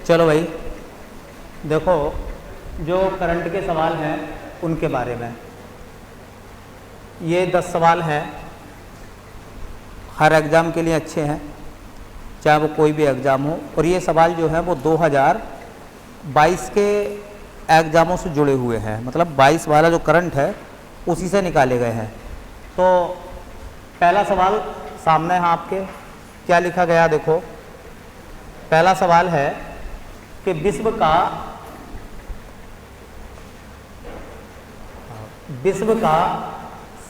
चलो भाई देखो, जो करंट के सवाल हैं उनके बारे में, ये 10 सवाल हैं, हर एग्ज़ाम के लिए अच्छे हैं, चाहे वो कोई भी एग्ज़ाम हो। और ये सवाल जो है वो 2022 के एग्ज़ामों से जुड़े हुए हैं, मतलब 22 वाला जो करंट है उसी से निकाले गए हैं। तो पहला सवाल सामने है आपके, क्या लिखा गया देखो। पहला सवाल है कि विश्व का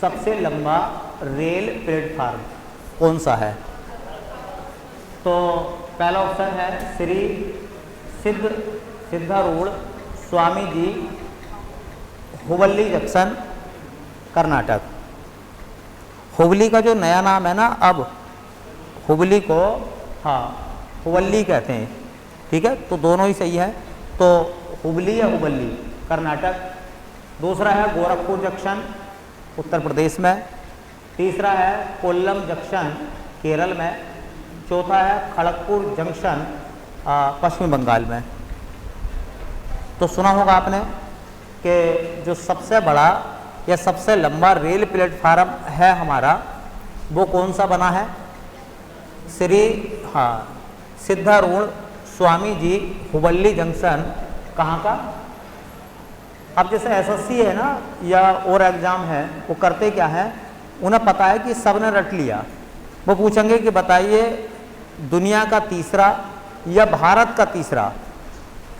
सबसे लंबा रेल प्लेटफार्म कौन सा है? तो पहला ऑप्शन है श्री सिद्धारूढ़ स्वामी जी, हुबल्ली जंक्शन, कर्नाटक। हुबली का जो नया नाम है ना, अब हुबली को हुबल्ली कहते हैं, ठीक है, तो दोनों ही सही है। तो हुबली या हुबल्ली, कर्नाटक। दूसरा है गोरखपुर जंक्शन, उत्तर प्रदेश में। तीसरा है कोल्लम जंक्शन, केरल में। चौथा है खड़गपुर जंक्शन, पश्चिम बंगाल में। तो सुना होगा आपने कि जो सबसे बड़ा या सबसे लंबा रेल प्लेटफार्म है हमारा, वो कौन सा बना है? श्री सिद्धारूढ़ स्वामी जी, हुबल्ली जंक्शन, कहाँ का? अब जैसे एसएससी है ना, या और एग्ज़ाम है, वो करते क्या है, उन्हें पता है कि सब ने रट लिया। वो पूछेंगे कि बताइए दुनिया का तीसरा या भारत का तीसरा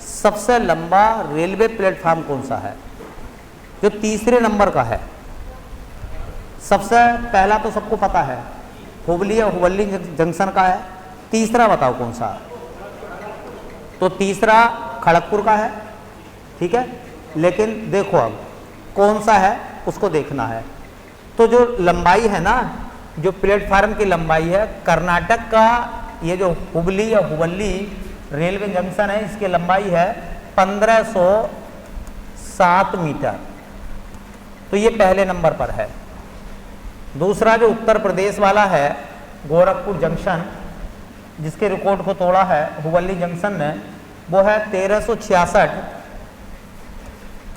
सबसे लंबा रेलवे प्लेटफार्म कौन सा है, जो तीसरे नंबर का है। सबसे पहला तो सबको पता है, हुबली या हुबल्ली जंक्शन का है। तीसरा बताओ कौन सा? तो तीसरा खड़गपुर का है, ठीक है। लेकिन देखो अब कौन सा है उसको देखना है। तो जो लंबाई है ना, जो प्लेटफार्म की लंबाई है, कर्नाटक का ये जो हुबली या हुबल्ली रेलवे जंक्शन है, इसकी लंबाई है 1507 मीटर। तो ये पहले नंबर पर है। दूसरा जो उत्तर प्रदेश वाला है, गोरखपुर जंक्शन, जिसके रिकॉर्ड को तोड़ा है हुबल्ली जंक्शन ने, वो है 1366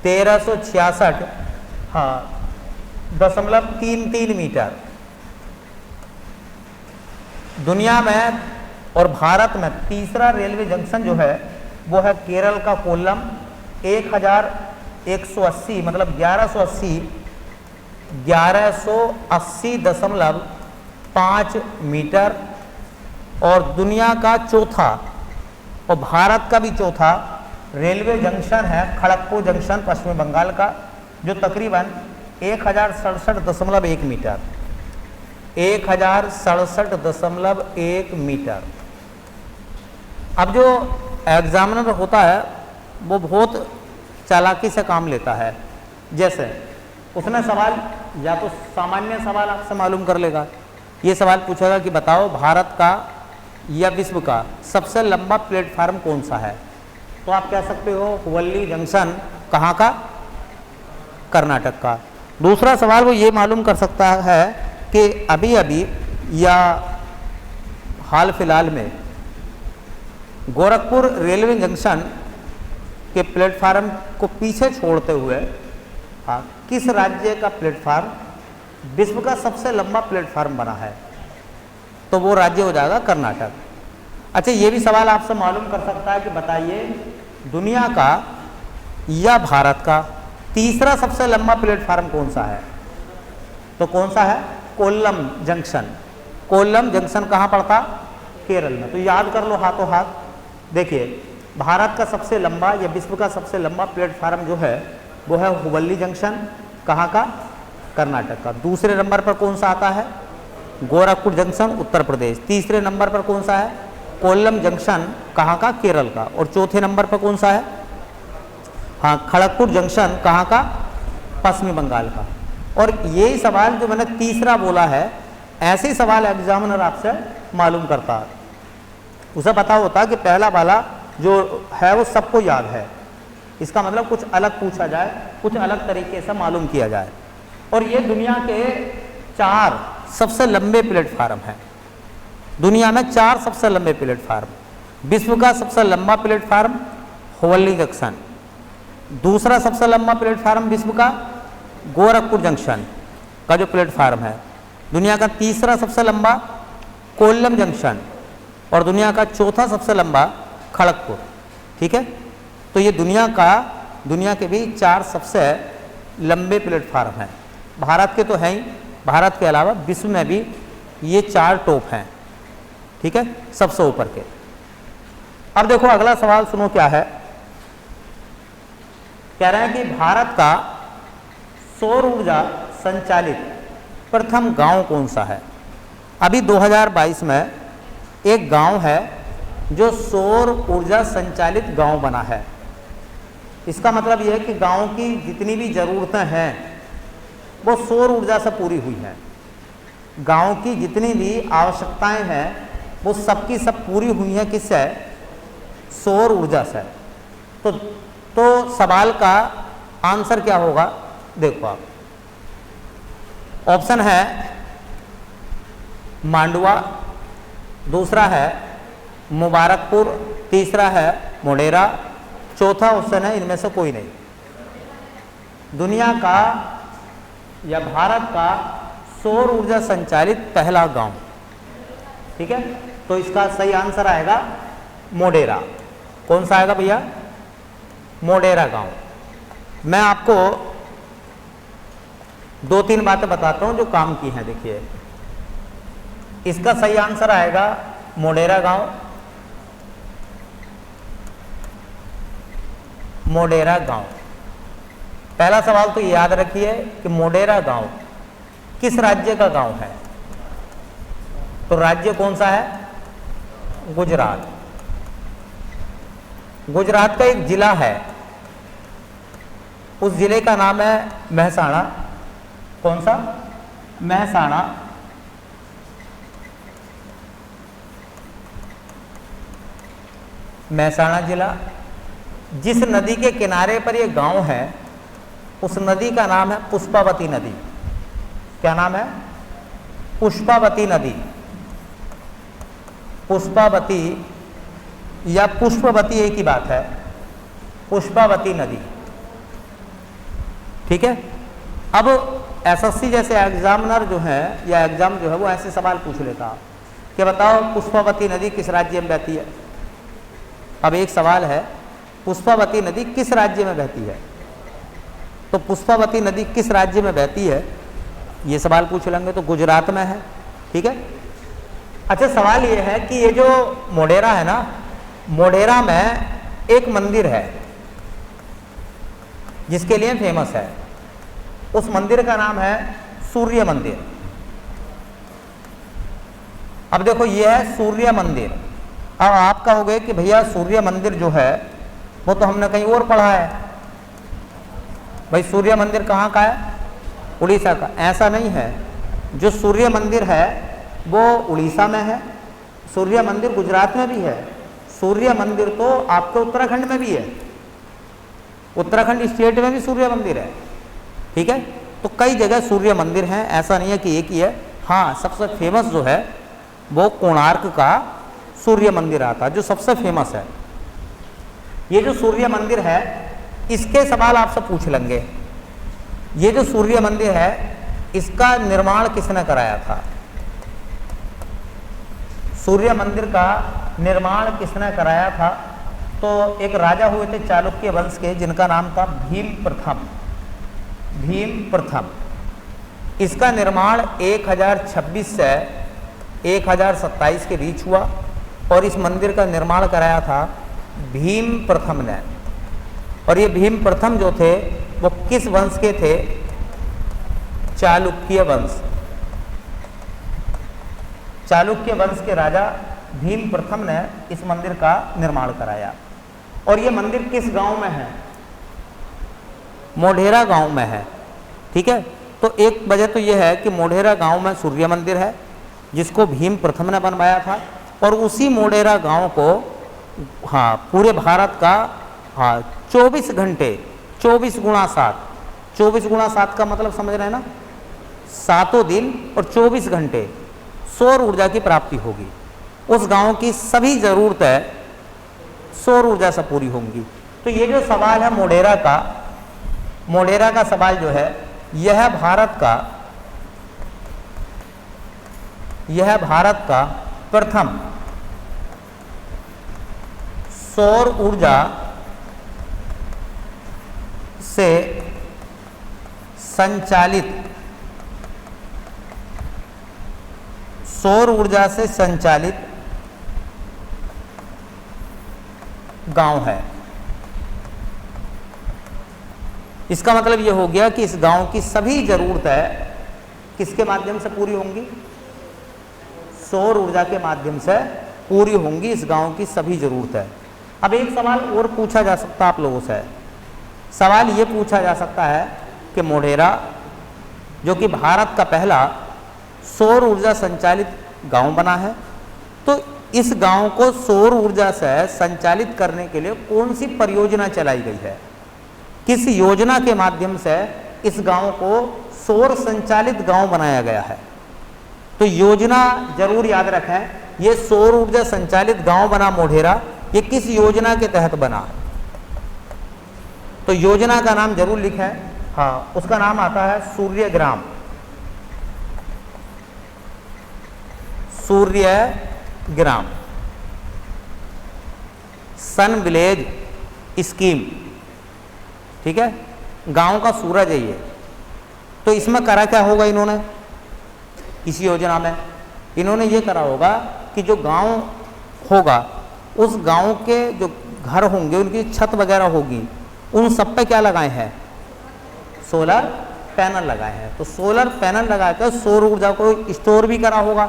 .33 मीटर। दुनिया में और भारत में तीसरा रेलवे जंक्शन जो है वो है केरल का कोल्लम, 1180 मतलब 1180.5 मीटर। और दुनिया का चौथा और भारत का भी चौथा रेलवे जंक्शन है खड़गपुर जंक्शन, पश्चिम बंगाल का, जो तकरीबन 1067.1 मीटर, 1067.1 मीटर। अब जो एग्जामिनर होता है वो बहुत चालाकी से काम लेता है। जैसे उसने सवाल या तो सामान्य सवाल आपसे मालूम कर लेगा, ये सवाल पूछेगा कि बताओ भारत का या विश्व का सबसे लंबा प्लेटफार्म कौन सा है। तो आप कह सकते हो हुबल्ली जंक्शन, कहाँ का? कर्नाटक का। दूसरा सवाल वो ये मालूम कर सकता है कि अभी अभी या हाल फिलहाल में गोरखपुर रेलवे जंक्शन के प्लेटफार्म को पीछे छोड़ते हुए किस राज्य का प्लेटफार्म विश्व का सबसे लंबा प्लेटफार्म बना है? तो वो राज्य हो जाएगा कर्नाटक। अच्छा, ये भी सवाल आपसे मालूम कर सकता है कि बताइए दुनिया का या भारत का तीसरा सबसे लंबा प्लेटफार्म कौन सा है? तो कौन सा है? कोल्लम जंक्शन। कोल्लम जंक्शन कहाँ पड़ता? केरल में। तो याद कर लो हाथों हाथ। देखिए, भारत का सबसे लंबा या विश्व का सबसे लंबा प्लेटफार्म जो है वो है हुबल्ली जंक्शन, कहाँ का? कर्नाटक का। दूसरे नंबर पर कौन सा आता है? गोरखपुर जंक्शन, उत्तर प्रदेश। तीसरे नंबर पर कौन सा है? कोल्लम जंक्शन, कहाँ का? केरल का। और चौथे नंबर पर कौन सा है? खड़गपुर जंक्शन, कहाँ का? पश्चिम बंगाल का। और यही सवाल जो मैंने तीसरा बोला है, ऐसे ही सवाल एग्जामिनर आपसे मालूम करता है। उसे पता होता कि पहला वाला जो है वो सबको याद है, इसका मतलब कुछ अलग पूछा जाए, कुछ अलग तरीके से मालूम किया जाए। और ये दुनिया के 4 सबसे लंबे प्लेटफार्म हैं। दुनिया में 4 सबसे लंबे प्लेटफार्म। विश्व का सबसे लंबा प्लेटफार्म हुबली जंक्शन। दूसरा सबसे लंबा प्लेटफार्म विश्व का गोरखपुर जंक्शन का जो प्लेटफार्म है। दुनिया का तीसरा सबसे लंबा कोल्लम जंक्शन और दुनिया का चौथा सबसे लंबा खड़गपुर। ठीक है, तो ये दुनिया के भी 4 सबसे लंबे प्लेटफार्म हैं। भारत के तो हैं ही, भारत के अलावा विश्व में भी ये 4 टॉप हैं। ठीक है, सबसे ऊपर के। अब देखो अगला सवाल सुनो क्या है। कह रहे हैं कि भारत का सौर ऊर्जा संचालित प्रथम गांव कौन सा है। अभी 2022 में एक गांव है जो सौर ऊर्जा संचालित गांव बना है। इसका मतलब यह है कि गांव की जितनी भी ज़रूरतें हैं वो सौर ऊर्जा से पूरी हुई हैं। गांव की जितनी भी आवश्यकताएं हैं वो सब की सब पूरी हुई हैं किससे? सौर ऊर्जा से। तो सवाल का आंसर क्या होगा देखो आप। ऑप्शन है मांडवा, दूसरा है मुबारकपुर, तीसरा है मोढेरा, चौथा ऑप्शन है इनमें से कोई नहीं। दुनिया का या भारत का सौर ऊर्जा संचालित पहला गांव। ठीक है, तो इसका सही आंसर आएगा मोढेरा। कौन सा आएगा भैया? मोढेरा गांव। मैं आपको 2-3 बातें बताता हूं जो काम की हैं। देखिए, इसका सही आंसर आएगा मोढेरा गांव। मोढेरा गांव। पहला सवाल तो याद रखिए कि मोढेरा गांव किस राज्य का गांव है। तो राज्य कौन सा है? गुजरात। गुजरात का एक जिला है, उस जिले का नाम है मेहसाणा। कौन सा? मेहसाणा। मेहसाणा जिला। जिस नदी के किनारे पर यह गांव है उस नदी का नाम है पुष्पावती नदी। क्या नाम है? पुष्पावती नदी। पुष्पावती या पुष्पवती एक ही बात है, पुष्पावती नदी। ठीक है, अब एसएससी जैसे एग्जामिनर जो है या एग्जाम जो है वो ऐसे सवाल पूछ लेता कि बताओ पुष्पावती नदी किस राज्य में बहती है। अब एक सवाल है पुष्पावती नदी किस राज्य में बहती है, तो पुष्पावती नदी किस राज्य में बहती है ये सवाल पूछ लेंगे तो गुजरात में है। ठीक है, अच्छा सवाल ये है कि ये जो मोढेरा है ना, मोढेरा में एक मंदिर है जिसके लिए फेमस है। उस मंदिर का नाम है सूर्य मंदिर। अब देखो ये है सूर्य मंदिर। अब आप कहोगे कि भैया सूर्य मंदिर जो है वो तो हमने कहीं और पढ़ा है। भाई सूर्य मंदिर कहाँ का है? उड़ीसा का। ऐसा नहीं है, जो सूर्य मंदिर है वो उड़ीसा में है, सूर्य मंदिर गुजरात में भी है, सूर्य मंदिर तो आपके उत्तराखंड में भी है, उत्तराखंड स्टेट में भी सूर्य मंदिर है। ठीक है, तो कई जगह सूर्य मंदिर हैं, ऐसा नहीं है कि एक ही है। हाँ, सबसे फेमस जो है वो कोणार्क का सूर्य मंदिर आता है जो सबसे फेमस है। ये जो सूर्य मंदिर है इसके सवाल आपसे पूछ लेंगे। ये जो सूर्य मंदिर है इसका निर्माण किसने कराया था? सूर्य मंदिर का निर्माण किसने कराया था? तो एक राजा हुए थे चालुक्य वंश के जिनका नाम था भीम प्रथम। भीम प्रथम। इसका निर्माण 1026 से 1027 के बीच हुआ और इस मंदिर का निर्माण कराया था भीम प्रथम ने। और ये भीम प्रथम जो थे वो किस वंश के थे? चालुक्य वंश। चालुक्य वंश के राजा भीम प्रथम ने इस मंदिर का निर्माण कराया। और ये मंदिर किस गांव में है? मोढेरा गांव में है। ठीक है, तो एक वजह तो यह है कि मोढेरा गांव में सूर्य मंदिर है जिसको भीम प्रथम ने बनवाया था। और उसी मोढेरा गांव को पूरे भारत का 24 घंटे 24 गुणा 7, 24 गुणा 7 का मतलब समझ रहे हैं ना, 7 दिन और 24 घंटे सौर ऊर्जा की प्राप्ति होगी। उस गांव की सभी ज़रूरतें सौर ऊर्जा से पूरी होंगी। तो ये जो सवाल है मोढेरा का सवाल जो है, यह भारत का प्रथम सौर ऊर्जा से संचालित गांव है। इसका मतलब यह हो गया कि इस गांव की सभी जरूरतें किसके माध्यम से पूरी होंगी? सौर ऊर्जा के माध्यम से पूरी होंगी इस गांव की सभी जरूरतें। अब एक सवाल और पूछा जा सकता है आप लोगों से। सवाल ये पूछा जा सकता है कि मोढेरा जो कि भारत का पहला सौर ऊर्जा संचालित गांव बना है, तो इस गांव को सौर ऊर्जा से संचालित करने के लिए कौन सी परियोजना चलाई गई है? किस योजना के माध्यम से इस गांव को सौर संचालित गांव बनाया गया है? तो योजना जरूर याद रखें, ये सौर ऊर्जा संचालित गांव बना मोढेरा, ये किस योजना के तहत बना? तो योजना का नाम जरूर लिखें। हाँ, उसका नाम आता है सूर्यग्राम सन विलेज स्कीम। ठीक है, गांव का सूरज है ये। तो इसमें करा क्या होगा इन्होंने? इस योजना में इन्होंने ये करा होगा कि जो गांव होगा उस गांव के जो घर होंगे, उनकी छत वगैरह होगी, उन सब पे क्या लगाए हैं? सोलर पैनल लगाए हैं। तो सोलर पैनल लगाकर सौर ऊर्जा को स्टोर भी करा होगा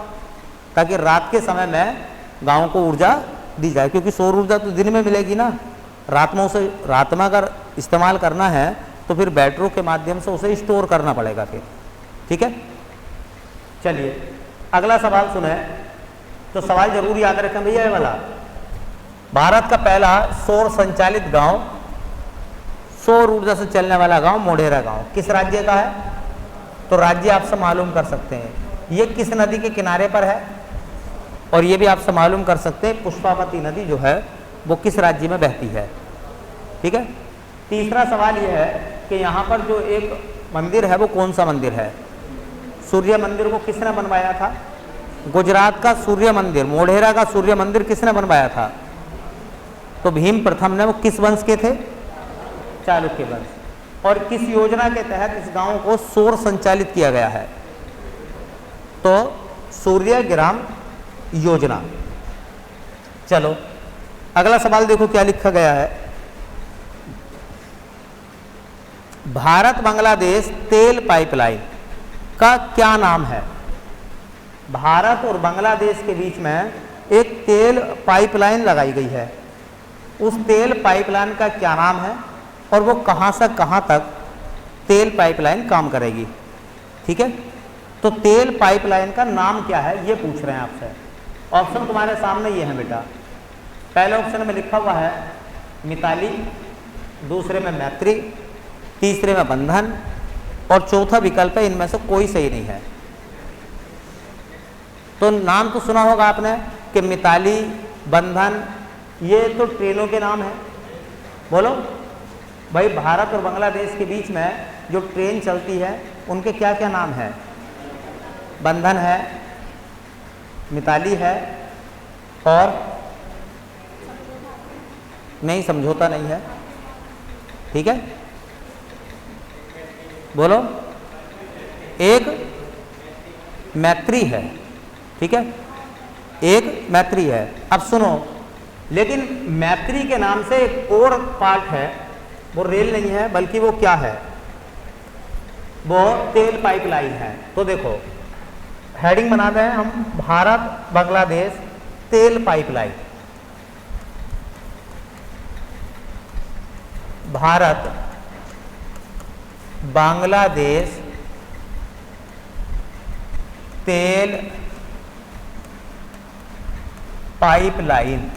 ताकि रात के समय में गांव को ऊर्जा दी जाए, क्योंकि सौर ऊर्जा तो दिन में मिलेगी ना, रात में अगर इस्तेमाल करना है तो फिर बैटरियों के माध्यम से उसे स्टोर करना पड़ेगा फिर। ठीक है, चलिए अगला सवाल सुने। तो सवाल जरूर याद रखें भैया, ये वाला भारत का पहला सौर संचालित गांव, सौर ऊर्जा से चलने वाला गांव मोढेरा गांव किस राज्य का है? तो राज्य आपसे मालूम कर सकते हैं, ये किस नदी के किनारे पर है, और ये भी आपसे मालूम कर सकते हैं पुष्पावती नदी जो है वो किस राज्य में बहती है। ठीक है, तीसरा सवाल ये है कि यहाँ पर जो एक मंदिर है वो कौन सा मंदिर है? सूर्य मंदिर को किसने बनवाया था? गुजरात का सूर्य मंदिर, मोढेरा का सूर्य मंदिर किसने बनवाया था? तो भीम प्रथम ने। वो किस वंश के थे? चालुक्य वंश। और किस योजना के तहत इस गांव को सौर संचालित किया गया है? तो सूर्यग्राम योजना। चलो अगला सवाल देखो क्या लिखा गया है। भारत बांग्लादेश तेल पाइपलाइन का क्या नाम है? भारत और बांग्लादेश के बीच में एक तेल पाइपलाइन लगाई गई है, उस तेल पाइपलाइन का क्या नाम है और वो कहाँ से कहाँ तक तेल पाइपलाइन काम करेगी? ठीक है, तो तेल पाइपलाइन का नाम क्या है ये पूछ रहे हैं आपसे। ऑप्शन तुम्हारे सामने ये है बेटा। पहले ऑप्शन में लिखा हुआ है मिताली, दूसरे में मैत्री, तीसरे में बंधन, और चौथा विकल्प है इनमें से कोई सही नहीं है। तो नाम तो सुना होगा आपने कि मिताली, बंधन, ये तो ट्रेनों के नाम हैं। बोलो भाई, भारत और बांग्लादेश के बीच में जो ट्रेन चलती है उनके क्या क्या नाम है? बंधन है, मिताली है, और नहीं, समझौता नहीं है। ठीक है, बोलो। एक मैत्री है। ठीक है, एक मैत्री है। अब सुनो, लेकिन मैत्री के नाम से एक और पार्ट है, वो रेल नहीं है बल्कि वो क्या है? वो तेल पाइपलाइन है। तो देखो हेडिंग बना दें हम, भारत बांग्लादेश तेल पाइपलाइन। भारत बांग्लादेश तेल पाइपलाइन।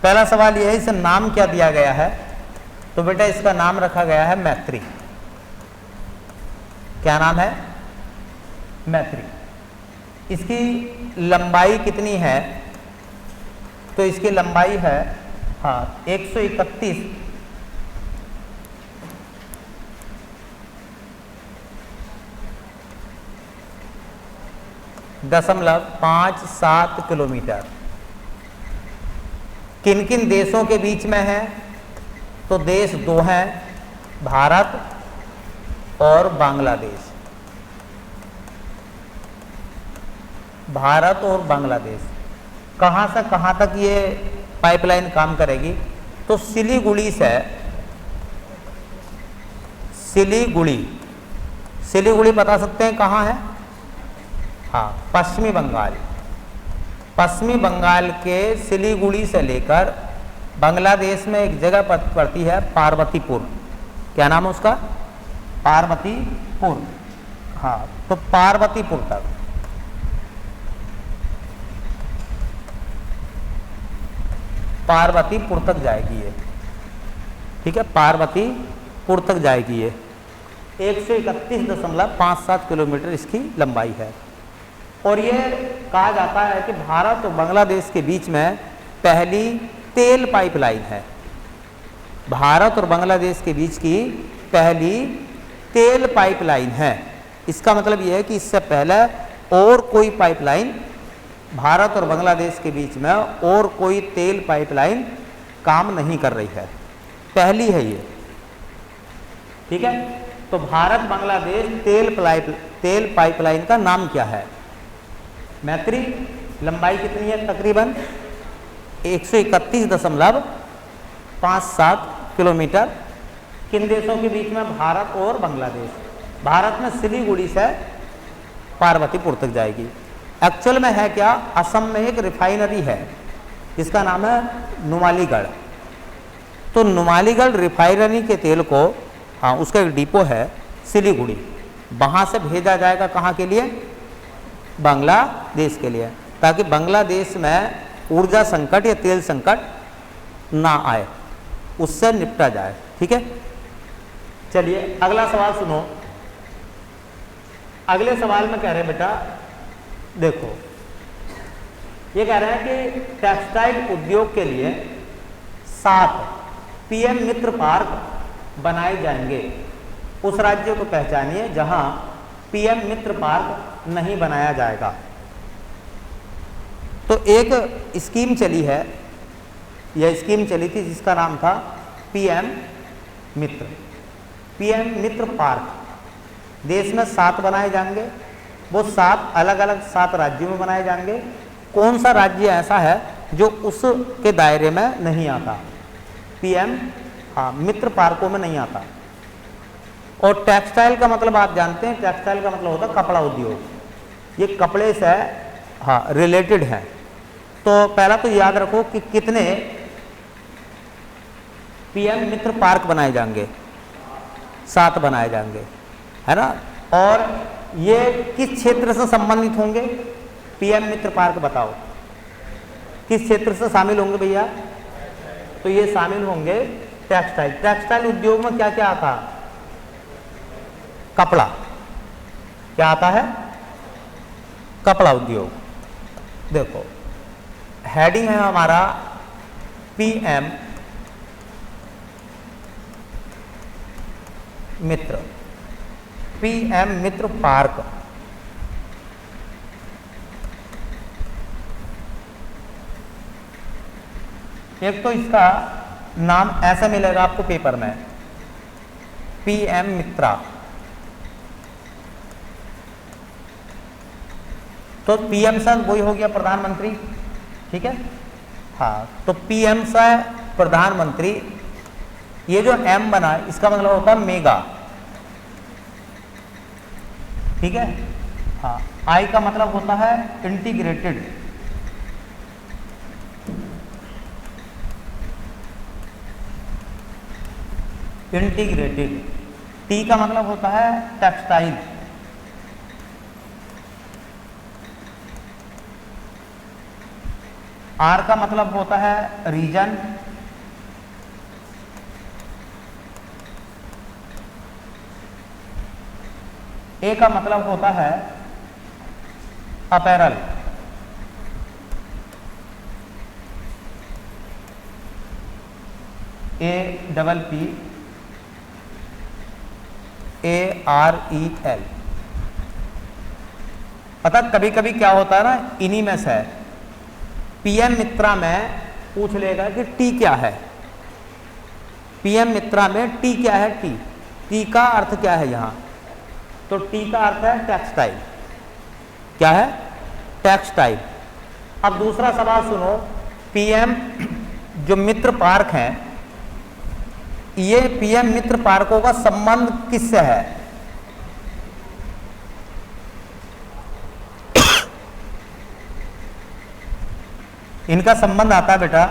पहला सवाल यह है, इसे नाम क्या दिया गया है? तो बेटा इसका नाम रखा गया है मैत्री। क्या नाम है? मैत्री। इसकी लंबाई कितनी है? तो इसकी लंबाई है 131.57 किलोमीटर। किन किन देशों के बीच में है? तो देश दो हैं, भारत और बांग्लादेश। भारत और बांग्लादेश। कहाँ से कहाँ तक ये पाइपलाइन काम करेगी? तो सिलीगुड़ी से, सिलीगुड़ी बता सकते हैं कहाँ है? हाँ, पश्चिमी बंगाल। पश्चिमी बंगाल के सिलीगुड़ी से लेकर बांग्लादेश में एक जगह पड़ती है पार्वतीपुर। क्या नाम है उसका? पार्वतीपुर। हाँ, तो पार्वतीपुर तक, पार्वतीपुर तक जाएगी ये। ठीक है, पार्वतीपुर तक जाएगी ये। 131.57 किलोमीटर इसकी लंबाई है। और ये कहा जाता है कि भारत और बांग्लादेश के बीच में पहली तेल पाइपलाइन है। भारत और बांग्लादेश के बीच की पहली तेल पाइपलाइन है। इसका मतलब यह है कि इससे पहले और कोई पाइपलाइन, भारत और बांग्लादेश के बीच में और कोई तेल पाइपलाइन काम नहीं कर रही है, पहली है ये। ठीक है, तो भारत बांग्लादेश तेल पाइपलाइन का नाम क्या है? मैत्री। लंबाई कितनी है? तकरीबन 131.57 किलोमीटर। किन देशों के बीच में? भारत और बांग्लादेश। भारत में सिलीगुड़ी से पार्वतीपुर तक जाएगी। एक्चुअल में है क्या? असम में एक रिफाइनरी है जिसका नाम है नुमालीगढ़। तो नुमालीगढ़ रिफाइनरी के तेल को, हाँ, उसका एक डिपो है सिलीगुड़ी, वहाँ से भेजा जाएगा कहाँ के लिए? बांग्लादेश के लिए, ताकि बांग्लादेश में ऊर्जा संकट या तेल संकट ना आए, उससे निपटा जाए। ठीक है, चलिए अगला सवाल सुनो। अगले सवाल में कह रहे हैं बेटा, देखो ये कह रहे हैं कि टेक्सटाइल उद्योग के लिए 7 पीएम मित्र पार्क बनाए जाएंगे। उस राज्य को पहचानिए जहां पीएम मित्र पार्क नहीं बनाया जाएगा। तो एक स्कीम चली है, यह स्कीम चली थी जिसका नाम था पीएम मित्र पार्क। देश में 7 बनाए जाएंगे। वो 7 अलग अलग 7 राज्यों में बनाए जाएंगे। कौन सा राज्य ऐसा है जो उसके दायरे में नहीं आता? पीएम मित्र पार्कों में नहीं आता। और टेक्सटाइल का मतलब आप जानते हैं, टेक्सटाइल का मतलब होता है कपड़ा उद्योग। ये कपड़े से रिलेटेड है। तो पहला तो याद रखो कि कितने पीएम मित्र पार्क बनाए जाएंगे? 7 बनाए जाएंगे, है ना। और ये किस क्षेत्र से संबंधित होंगे? पीएम मित्र पार्क बताओ, किस क्षेत्र से शामिल होंगे भैया? तो ये शामिल होंगे टेक्सटाइल। टेक्सटाइल उद्योग में क्या क्या आता? कपड़ा। क्या आता है? कपड़ा उद्योग। देखो हेडिंग है हमारा पीएम मित्र पार्क। एक तो इसका नाम ऐसा मिलेगा आपको पेपर में, पीएम मित्रा। तो पीएम से वही हो गया प्रधानमंत्री। ठीक है, हाँ, तो पीएम से प्रधानमंत्री। ये जो एम बना है इसका मतलब होता है मेगा। ठीक है, हाँ, आई का मतलब होता है इंटीग्रेटेड। टी का मतलब होता है टेक्सटाइल। आर का मतलब होता है रीजन। ए का मतलब होता है अपैरल, APPAREL। पता कभी कभी क्या होता है ना, इन्हीं में से पीएम मित्रा में पूछ लेगा कि टी क्या है। पीएम मित्रा में टी क्या है, टी का अर्थ क्या है यहाँ, तो टी का अर्थ है टेक्सटाइल। क्या है, टेक्सटाइल। अब दूसरा सवाल सुनो, पीएम जो मित्र पार्क हैं, ये पीएम मित्र पार्कों का संबंध किससे है? इनका संबंध आता है बेटा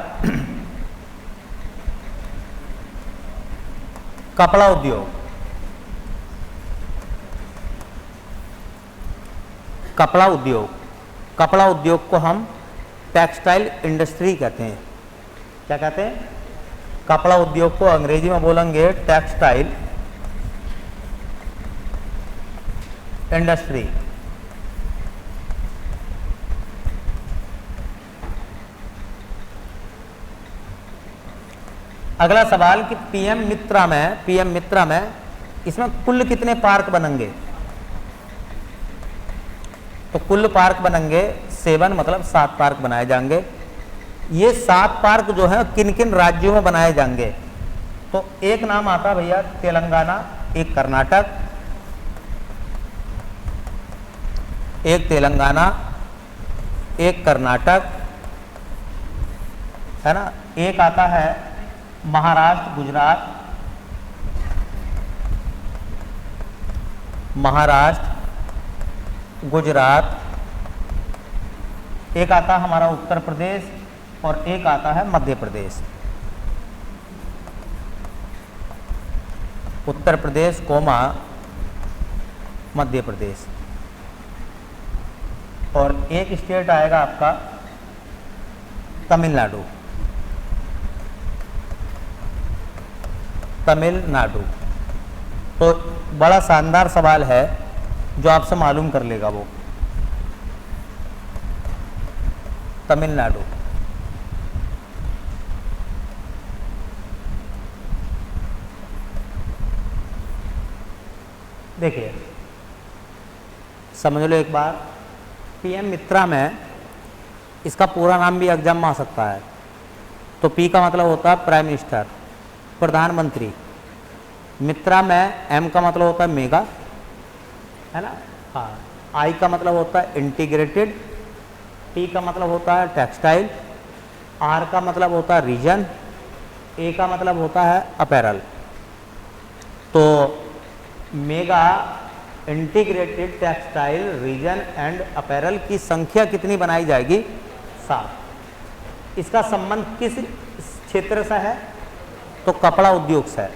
कपड़ा उद्योग, कपड़ा उद्योग, कपड़ा उद्योग को हम टेक्सटाइल इंडस्ट्री कहते हैं। क्या कहते हैं? कपड़ा उद्योग को अंग्रेजी में बोलेंगे टेक्सटाइल इंडस्ट्री। अगला सवाल कि पीएम मित्रा में इसमें कुल कितने पार्क बनेंगे? तो कुल पार्क बनेंगे 7, मतलब 7 पार्क बनाए जाएंगे। ये 7 पार्क जो है किन किन राज्यों में बनाए जाएंगे? तो एक नाम आता है भैया तेलंगाना, एक कर्नाटक, एक तेलंगाना, एक कर्नाटक, है ना, एक आता है महाराष्ट्र, गुजरात, गुजरात, एक आता हमारा उत्तर प्रदेश और एक आता है मध्य प्रदेश। उत्तर प्रदेश कोमा मध्य प्रदेश। और एक स्टेट आएगा आपका तमिलनाडु, तमिलनाडु। तो बड़ा शानदार सवाल है जो आपसे मालूम कर लेगा वो, तमिलनाडु। देखिए समझ लो एक बार, पीएम मित्रा में इसका पूरा नाम भी एग्जाम में आ सकता है। तो पी का मतलब होता है प्राइम मिनिस्टर, प्रधानमंत्री। मित्रा में एम का मतलब होता है मेगा, है ना, हाँ। आई का मतलब होता है इंटीग्रेटेड, टी का मतलब होता है टेक्सटाइल, आर का मतलब होता है रीजन, ए का मतलब होता है अपैरल। तो mega integrated textile reason and apparel की संख्या कितनी बनाई जाएगी? 7। इसका संबंध किस क्षेत्र से है? तो कपड़ा उद्योग से।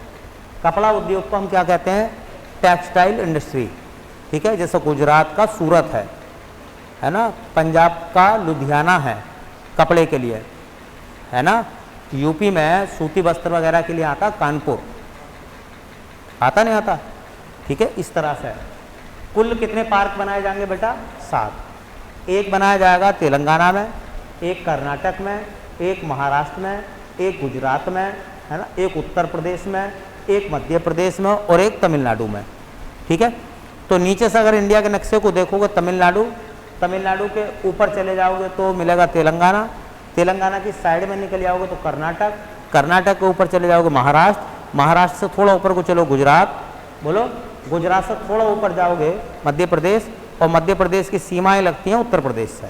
कपड़ा उद्योग को हम क्या कहते हैं? Textile industry. ठीक है, जैसे गुजरात का सूरत है ना, पंजाब का लुधियाना है कपड़े के लिए, है ना, यूपी में सूती वस्त्र वगैरह के लिए आता कानपुर, आता नहीं आता? ठीक है, इस तरह से कुल कितने पार्क बनाए जाएंगे बेटा? 7। एक बनाया जाएगा तेलंगाना में, एक कर्नाटक में, एक महाराष्ट्र में, एक गुजरात में, है ना, एक उत्तर प्रदेश में, एक मध्य प्रदेश में और एक तमिलनाडु में। ठीक है, तो नीचे से अगर इंडिया के नक्शे को देखोगे तमिलनाडु के ऊपर चले जाओगे तो मिलेगा तेलंगाना, तेलंगाना की साइड में निकल जाओगे तो कर्नाटक के ऊपर चले जाओगे महाराष्ट्र से थोड़ा ऊपर को चलो गुजरात, बोलो, गुजरात से थोड़ा ऊपर जाओगे मध्य प्रदेश, और मध्य प्रदेश की सीमाएं लगती हैं उत्तर प्रदेश से।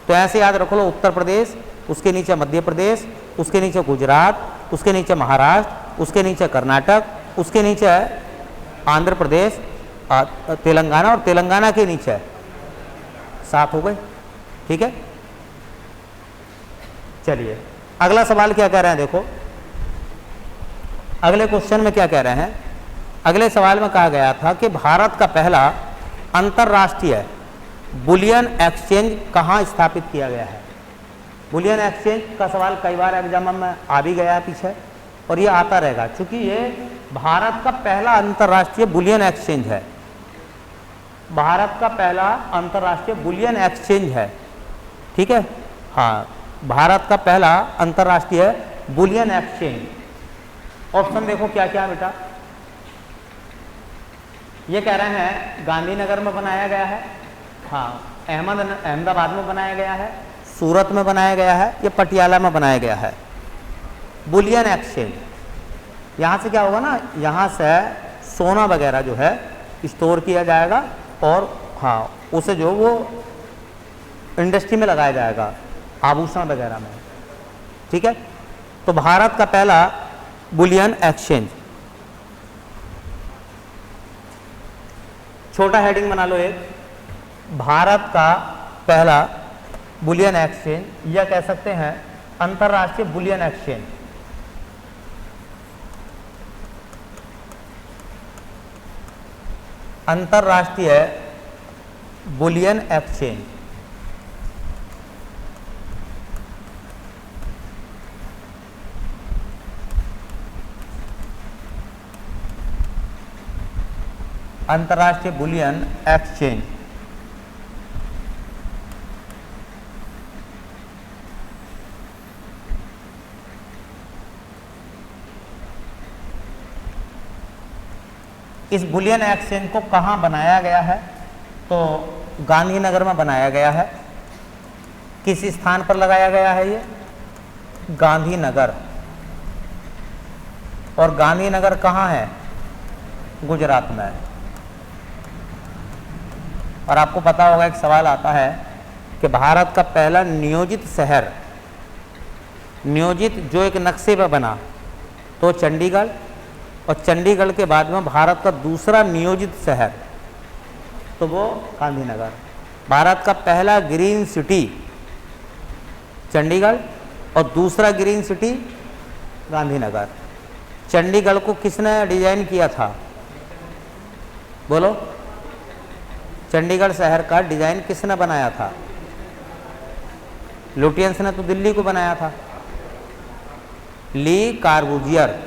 तो ऐसे याद रखो लो, उत्तर प्रदेश, उसके नीचे मध्य प्रदेश, उसके नीचे गुजरात, उसके नीचे महाराष्ट्र, उसके नीचे कर्नाटक, उसके नीचे आंध्र प्रदेश, तेलंगाना, और तेलंगाना के नीचे 7 हो गए। ठीक है, चलिए अगला सवाल क्या कह रहे हैं? देखो अगले क्वेश्चन में क्या कह रहे हैं? अगले सवाल में कहा गया था कि भारत का पहला अंतर्राष्ट्रीय बुलियन एक्सचेंज कहाँ स्थापित किया गया है? बुलियन एक्सचेंज का सवाल कई बार एग्जाम में आ भी गया पीछे, और ये आता रहेगा क्योंकि ये भारत का पहला अंतर्राष्ट्रीय बुलियन एक्सचेंज है। भारत का पहला अंतर्राष्ट्रीय बुलियन एक्सचेंज है, ठीक है। हाँ, भारत का पहला अंतर्राष्ट्रीय बुलियन एक्सचेंज। ऑप्शन देखो क्या क्या बेटा। ये कह रहे हैं गांधीनगर में बनाया गया है, हाँ, अहमदाबाद में बनाया गया है, सूरत में बनाया गया है, या पटियाला में बनाया गया है। बुलियन एक्सचेंज, यहाँ से क्या होगा ना, यहाँ से सोना वगैरह जो है स्टोर किया जाएगा और हाँ, उसे जो वो इंडस्ट्री में लगाया जाएगा, आभूषण वगैरह में, ठीक है। तो भारत का पहला बुलियन एक्सचेंज। छोटा हेडिंग बना लो एक, भारत का पहला बुलियन एक्सचेंज, या कह सकते हैं अंतर्राष्ट्रीय बुलियन एक्सचेंज। अंतर्राष्ट्रीय बुलियन एक्सचेंज। अंतर्राष्ट्रीय बुलियन एक्सचेंज। इस बुलियन एक्सचेंज को कहाँ बनाया गया है? तो गांधीनगर में बनाया गया है। किस स्थान पर लगाया गया है ये? गांधीनगर। और गांधीनगर कहाँ है? गुजरात में। और आपको पता होगा एक सवाल आता है कि भारत का पहला नियोजित शहर, नियोजित जो एक नक्शे पर बना, तो चंडीगढ़, और चंडीगढ़ के बाद में भारत का दूसरा नियोजित शहर तो वो गांधीनगर। भारत का पहला ग्रीन सिटी चंडीगढ़ और दूसरा ग्रीन सिटी गांधीनगर। चंडीगढ़ को किसने डिजाइन किया था? बोलो, चंडीगढ़ शहर का डिजाइन किसने बनाया था? लुटियंस ने तो दिल्ली को बनाया था, ली कार्बूजियर।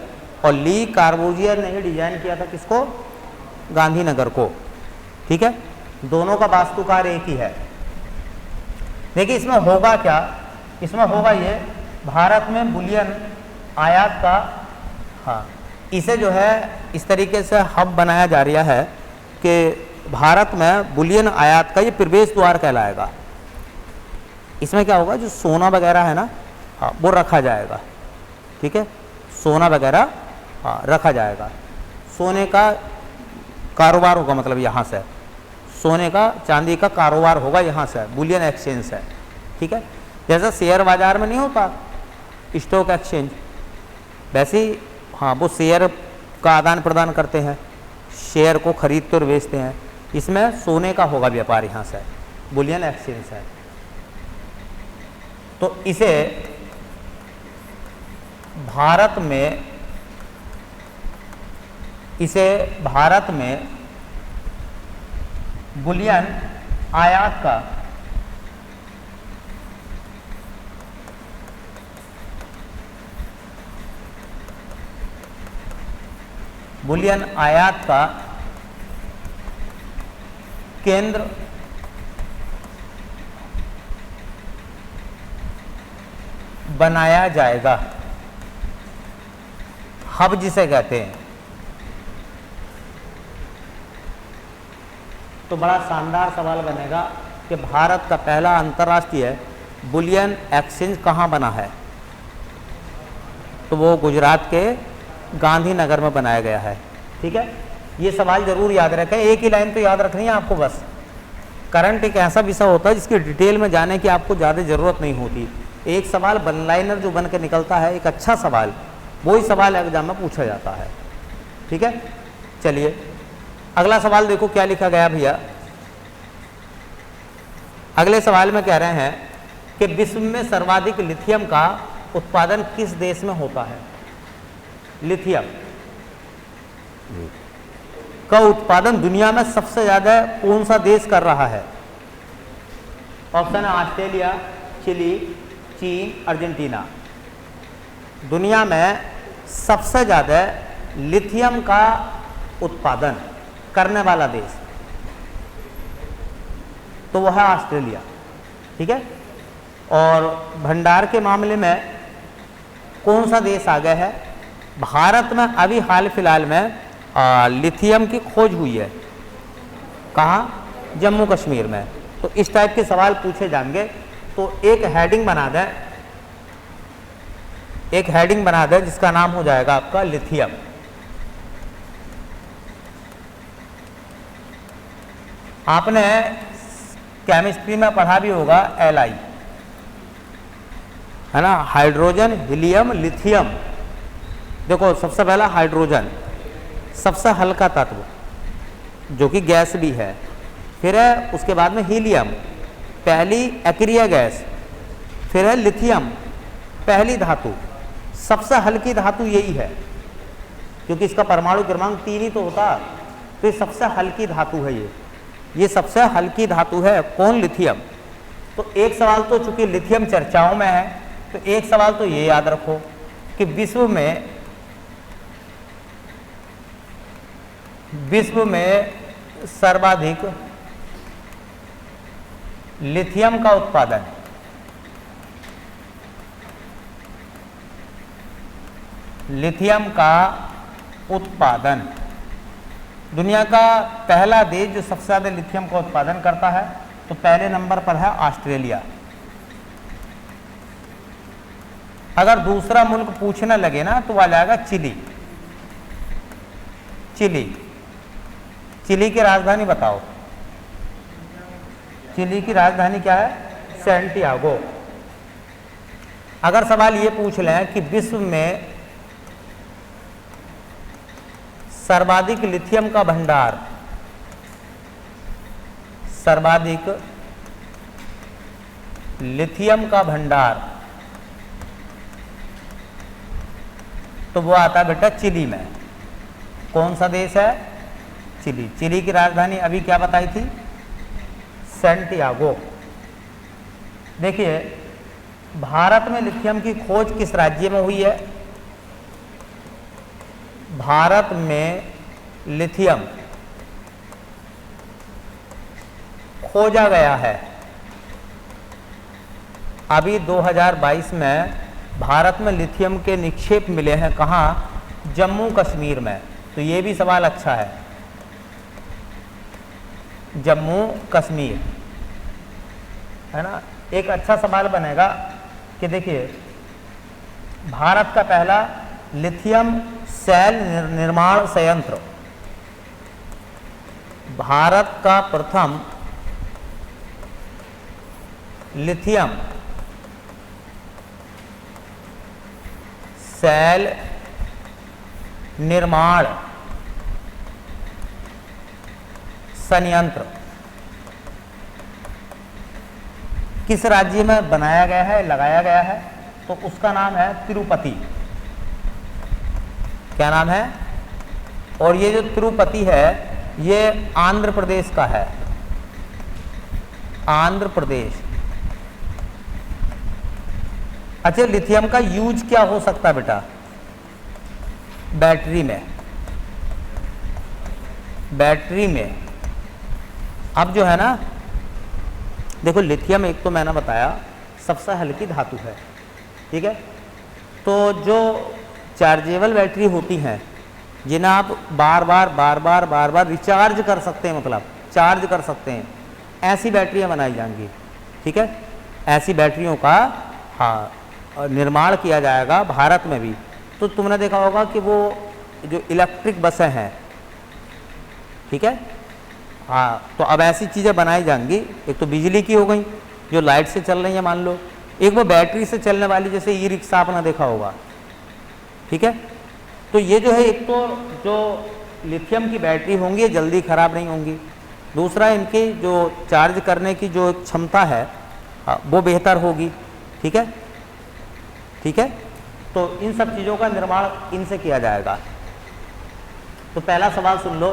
और ली कार्बूजियर ने ही डिजाइन किया था किसको? गांधीनगर को, ठीक है। दोनों का वास्तुकार एक ही है। देखिए इसमें होगा क्या, इसमें होगा ये, भारत में बुलियन आयात का, हाँ, इसे जो है इस तरीके से हब बनाया जा रहा है कि भारत में बुलियन आयात का ये प्रवेश द्वार कहलाएगा। इसमें क्या होगा, जो सोना वगैरह है ना, हाँ, वो रखा जाएगा, ठीक है। सोना वगैरह हाँ रखा जाएगा। सोने का कारोबार होगा, मतलब यहाँ से सोने का चांदी का कारोबार होगा, यहाँ से बुलियन एक्सचेंज से, ठीक है। जैसा शेयर बाजार में नहीं होता स्टॉक एक्सचेंज, वैसे ही हाँ वो शेयर का आदान प्रदान करते हैं, शेयर को खरीदते और बेचते हैं। इसमें सोने का होगा व्यापार, यहाँ से बुलियन एक्सचेंज है। तो इसे भारत में बुलियन आयात का केंद्र बनाया जाएगा, हब जिसे कहते हैं। तो बड़ा शानदार सवाल बनेगा कि भारत का पहला अंतर्राष्ट्रीय बुलियन एक्सचेंज कहाँ बना है? तो वो गुजरात के गांधीनगर में बनाया गया है, ठीक है। ये सवाल जरूर याद रखें, एक ही लाइन तो याद रखनी है आपको बस। करंट एक ऐसा विषय होता है जिसकी डिटेल में जाने की आपको ज़्यादा ज़रूरत नहीं होती। एक सवाल वन लाइनर जो बन के निकलता है, एक अच्छा सवाल, वही सवाल एग्जाम में पूछा जाता है, ठीक है। चलिए अगला सवाल देखो क्या लिखा गया भैया। अगले सवाल में कह रहे हैं कि विश्व में सर्वाधिक लिथियम का उत्पादन किस देश में होता है? लिथियम का उत्पादन दुनिया में सबसे ज्यादा कौन सा देश कर रहा है? ऑप्शन है ऑस्ट्रेलिया, चिली, चीन, अर्जेंटीना। दुनिया में सबसे ज्यादा लिथियम का उत्पादन करने वाला देश तो वो है ऑस्ट्रेलिया, ठीक है। और भंडार के मामले में कौन सा देश आगे है? भारत में अभी हाल फिलहाल में लिथियम की खोज हुई है। कहाँ? जम्मू कश्मीर में। तो इस टाइप के सवाल पूछे जाएंगे। तो एक हेडिंग बना दें, एक हेडिंग बना दें जिसका नाम हो जाएगा आपका लिथियम। आपने केमिस्ट्री में पढ़ा भी होगा Li, है ना, हाइड्रोजन, हीलियम, लिथियम। देखो सबसे पहला हाइड्रोजन, सबसे हल्का तत्व जो कि गैस भी है। फिर है उसके बाद में हीलियम, पहली अक्रिय गैस। फिर है लिथियम, पहली धातु। सबसे हल्की धातु यही है क्योंकि इसका परमाणु क्रमांक 3 ही तो होता। तो ये सबसे हल्की धातु है, ये सबसे हल्की धातु है। कौन? लिथियम। तो एक सवाल तो चूंकि लिथियम चर्चाओं में है, तो एक सवाल तो ये याद रखो कि विश्व में सर्वाधिक लिथियम का उत्पादन, लिथियम का उत्पादन दुनिया का पहला देश जो सबसे ज़्यादा लिथियम का उत्पादन करता है, तो पहले नंबर पर है ऑस्ट्रेलिया। अगर दूसरा मुल्क पूछने लगे ना तो आ जाएगा चिली। चिली की राजधानी बताओ। चिली की राजधानी क्या है? सैंटियागो। अगर सवाल ये पूछ लें कि विश्व में सर्वाधिक लिथियम का भंडार, सर्वाधिक लिथियम का भंडार, तो वो आता है बेटा चिली में। कौन सा देश है? चिली। चिली की राजधानी अभी क्या बताई थी? सैंटियागो। देखिए भारत में लिथियम की खोज किस राज्य में हुई है? भारत में लिथियम खोजा गया है अभी 2022 में। भारत में लिथियम के निक्षेप मिले हैं कहाँ? जम्मू कश्मीर में। तो ये भी सवाल अच्छा है, जम्मू कश्मीर, है ना। एक अच्छा सवाल बनेगा कि देखिए भारत का पहला लिथियम सेल निर्माण संयंत्र, भारत का प्रथम लिथियम सेल निर्माण संयंत्र किस राज्य में बनाया गया है, लगाया गया है? तो उसका नाम है तिरुपति। क्या नाम है? और ये जो तिरुपति है ये आंध्र प्रदेश का है, आंध्र प्रदेश। अच्छा, लिथियम का यूज क्या हो सकता है बेटा? बैटरी में, बैटरी में। अब जो है ना, देखो लिथियम एक तो मैंने बताया सबसे हल्की धातु है, ठीक है। तो जो चार्जेबल बैटरी होती हैं जिन्हें आप बार बार रिचार्ज कर सकते हैं, मतलब चार्ज कर सकते हैं, ऐसी बैटरियां बनाई जाएंगी, ठीक है। ऐसी बैटरियों का निर्माण किया जाएगा भारत में भी। तो तुमने देखा होगा कि वो जो इलेक्ट्रिक बसें हैं, ठीक है, तो अब ऐसी चीज़ें बनाई जाएंगी। एक तो बिजली की हो गई जो लाइट से चल रही है मान लो, एक वो बैटरी से चलने वाली जैसे ई रिक्शा आपने देखा होगा, ठीक है। तो ये जो है, एक तो जो लिथियम की बैटरी होंगी ये जल्दी ख़राब नहीं होंगी, दूसरा इनकी जो चार्ज करने की जो क्षमता है वो बेहतर होगी, ठीक है, ठीक है। तो इन सब चीज़ों का निर्माण इनसे किया जाएगा। तो पहला सवाल सुन लो,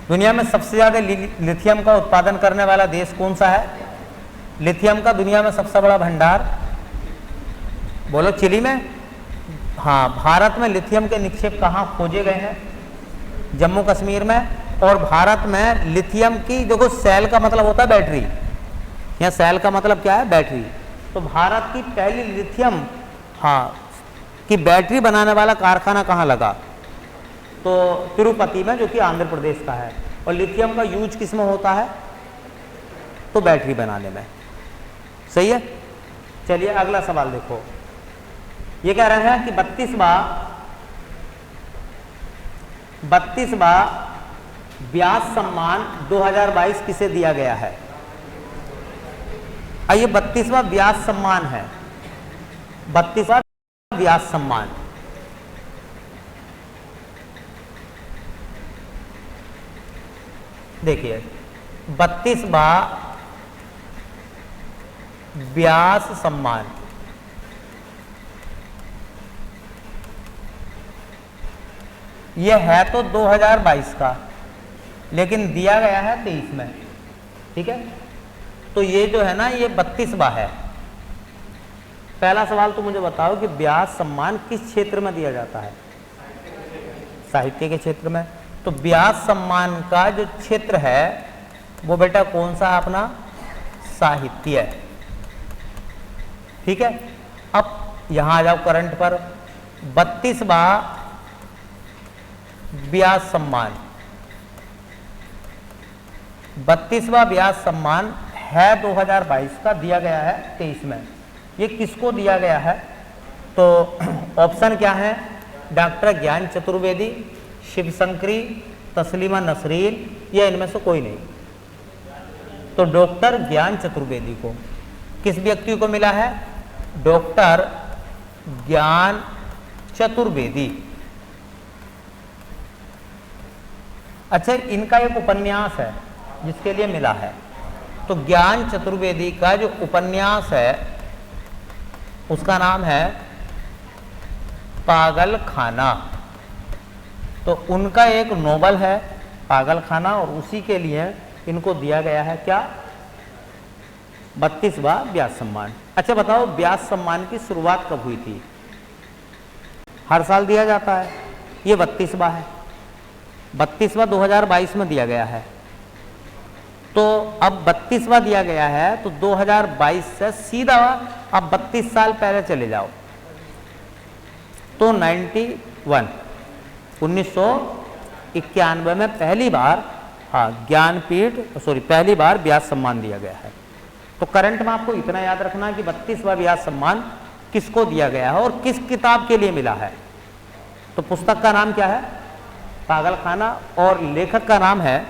दुनिया में सबसे ज़्यादा लिथियम का उत्पादन करने वाला देश कौन सा है? लिथियम का दुनिया में सबसे बड़ा भंडार, बोलो चिली में। हाँ, भारत में लिथियम के निक्षेप कहाँ खोजे गए हैं? जम्मू कश्मीर में। और भारत में लिथियम की, देखो सेल का मतलब होता है बैटरी, यहाँ सेल का मतलब क्या है, बैटरी। तो भारत की पहली लिथियम की बैटरी बनाने वाला कारखाना कहाँ लगा, तो तिरुपति में, जो कि आंध्र प्रदेश का है। और लिथियम का यूज किस में होता है, तो बैटरी बनाने में। सही है। चलिए अगला सवाल देखो, ये कह रहे हैं कि 32वां व्यास सम्मान 2022 किसे दिया गया है। ये 32वां व्यास सम्मान है, 32वां व्यास सम्मान। देखिए 32वां व्यास सम्मान, यह है तो 2022 का, लेकिन दिया गया है 23 में। ठीक है, तो ये जो है ना, ये 32वां है। पहला सवाल तो मुझे बताओ कि व्यास सम्मान किस क्षेत्र में दिया जाता है, साहित्य के क्षेत्र में। तो व्यास सम्मान का जो क्षेत्र है वो बेटा कौन सा है, अपना साहित्य। ठीक है, अब यहां आ जाओ करंट पर। 32वां व्यास सम्मान, 32वां व्यास सम्मान है 2022 का, दिया गया है 23 में। ये किसको दिया गया है, तो ऑप्शन क्या है, डॉक्टर ज्ञान चतुर्वेदी, शिवशंकरी, तस्लीमा नसरीन, या इनमें से कोई नहीं। तो डॉक्टर ज्ञान चतुर्वेदी को, किस व्यक्ति को मिला है, डॉक्टर ज्ञान चतुर्वेदी। अच्छा, इनका एक उपन्यास है जिसके लिए मिला है। तो ज्ञान चतुर्वेदी का जो उपन्यास है उसका नाम है पागल खाना। तो उनका एक नोवेल है पागल खाना, और उसी के लिए इनको दिया गया है क्या, 32वां व्यास सम्मान। अच्छा बताओ, व्यास सम्मान की शुरुआत कब हुई थी। हर साल दिया जाता है, ये 32वां है, 32वां 2022 में दिया गया है। तो अब 32वां दिया गया है, तो 2022 से सीधा अब 32 साल पहले चले जाओ, तो 1991 में पहली बार पहली बार व्यास सम्मान दिया गया है। तो करंट में आपको इतना याद रखना कि 32वां व्यास सम्मान किसको दिया गया है और किस किताब के लिए मिला है। तो पुस्तक का नाम क्या है, पागल खाना, और लेखक का नाम है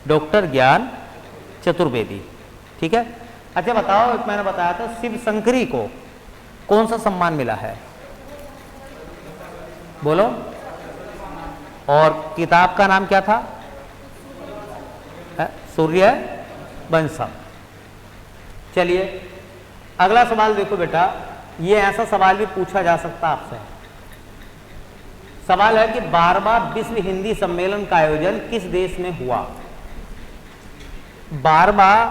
डॉक्टर ज्ञान चतुर्वेदी। ठीक है। अच्छा बताओ, मैंने बताया था शिवशंकरी को कौन सा सम्मान मिला है, बोलो। और किताब का नाम क्या था, सूर्य वंशम। चलिए अगला सवाल देखो बेटा, ये ऐसा सवाल भी पूछा जा सकता आपसे। सवाल है कि 12वां विश्व हिंदी सम्मेलन का आयोजन किस देश में हुआ। 12वां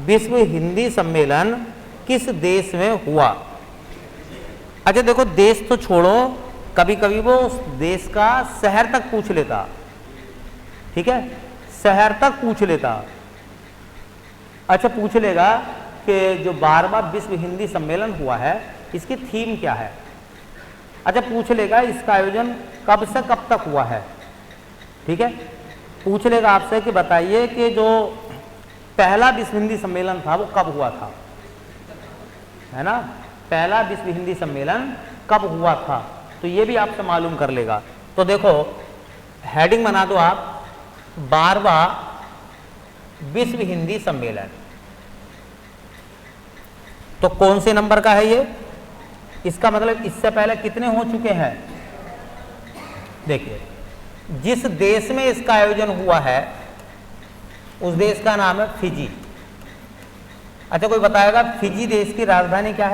विश्व हिंदी सम्मेलन किस देश में हुआ। अच्छा देखो, देश तो छोड़ो, कभी कभी वो उस देश का शहर तक पूछ लेता। ठीक है, शहर तक पूछ लेता। अच्छा पूछ लेगा कि जो 12वां विश्व हिंदी सम्मेलन हुआ है इसकी थीम क्या है। अच्छा पूछ लेगा इसका आयोजन कब से कब तक हुआ है। ठीक है, पूछ लेगा आपसे कि बताइए कि जो पहला विश्व हिंदी सम्मेलन था वो कब हुआ था, है ना, पहला विश्व हिंदी सम्मेलन कब हुआ था, तो ये भी आपसे मालूम कर लेगा। तो देखो हेडिंग बना दो आप, 12वां विश्व हिंदी सम्मेलन। तो कौन से नंबर का है ये, इसका मतलब इससे पहले कितने हो चुके हैं। देखिए जिस देश में इसका आयोजन हुआ है उस देश का नाम है फिजी। अच्छा कोई बताएगा फिजी देश की राजधानी क्या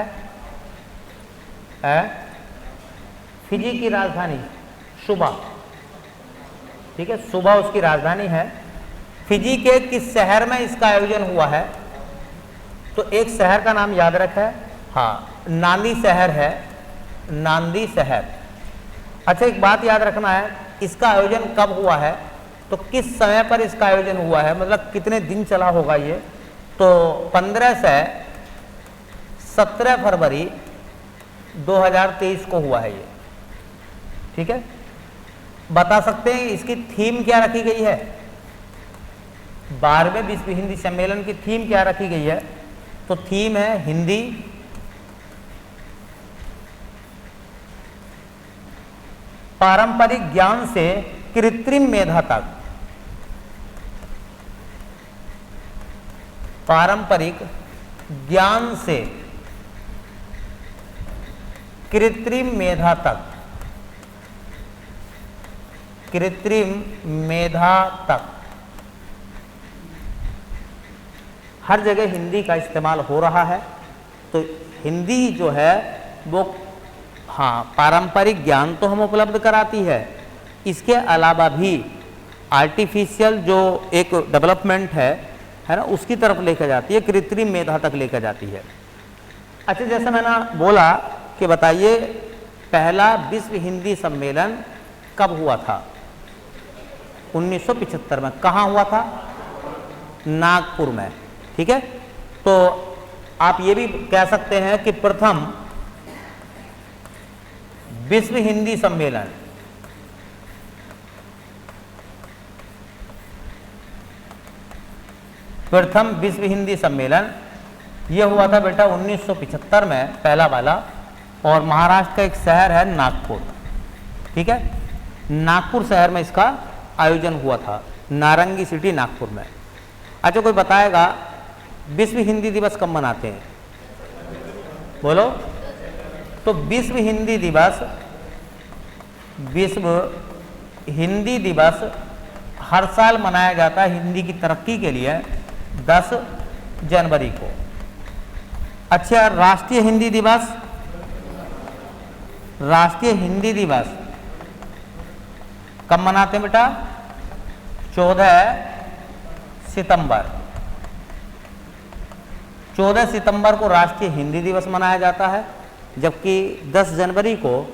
है? फिजी की राजधानी सुबा। ठीक है, सुबा उसकी राजधानी है। फिजी के किस शहर में इसका आयोजन हुआ है? तो एक शहर का नाम याद रखें, हाँ नांदी शहर है, नांदी शहर। अच्छा एक बात याद रखना है, इसका आयोजन कब हुआ है, तो किस समय पर इसका आयोजन हुआ है, मतलब कितने दिन चला होगा ये, तो 15 से 17 फरवरी 2023 को हुआ है ये, ठीक है। बता सकते हैं इसकी थीम क्या रखी गई है? 12वें विश्व हिंदी सम्मेलन की थीम क्या रखी गई है? तो थीम है हिंदी पारंपरिक ज्ञान से कृत्रिम मेधा तक। पारंपरिक ज्ञान से कृत्रिम मेधा तक। कृत्रिम मेधा तक। हर जगह हिंदी का इस्तेमाल हो रहा है, तो हिंदी जो है वो हाँ पारंपरिक ज्ञान तो हम उपलब्ध कराती है, इसके अलावा भी आर्टिफिशियल जो एक डेवलपमेंट है ना, उसकी तरफ लेकर जाती है, कृत्रिम मेधा तक लेकर जाती है। अच्छा, जैसा मैंने बोला कि बताइए पहला विश्व हिंदी सम्मेलन कब हुआ था? 1975 में। कहाँ हुआ था? नागपुर में, ठीक है। तो आप ये भी कह सकते हैं कि प्रथम विश्व हिंदी सम्मेलन यह हुआ था बेटा 1975 में, पहला वाला, और महाराष्ट्र का एक शहर है नागपुर, ठीक है। नागपुर शहर में इसका आयोजन हुआ था, नारंगी सिटी नागपुर में। अच्छा, कोई बताएगा विश्व हिंदी दिवस कब मनाते हैं? बोलो। तो विश्व हिंदी दिवस हर साल मनाया जाता है हिंदी की तरक्की के लिए 10 जनवरी को। अच्छा, राष्ट्रीय हिंदी दिवस कब मनाते हैं बेटा? 14 सितंबर। 14 सितंबर को राष्ट्रीय हिंदी दिवस मनाया जाता है, जबकि 10 जनवरी को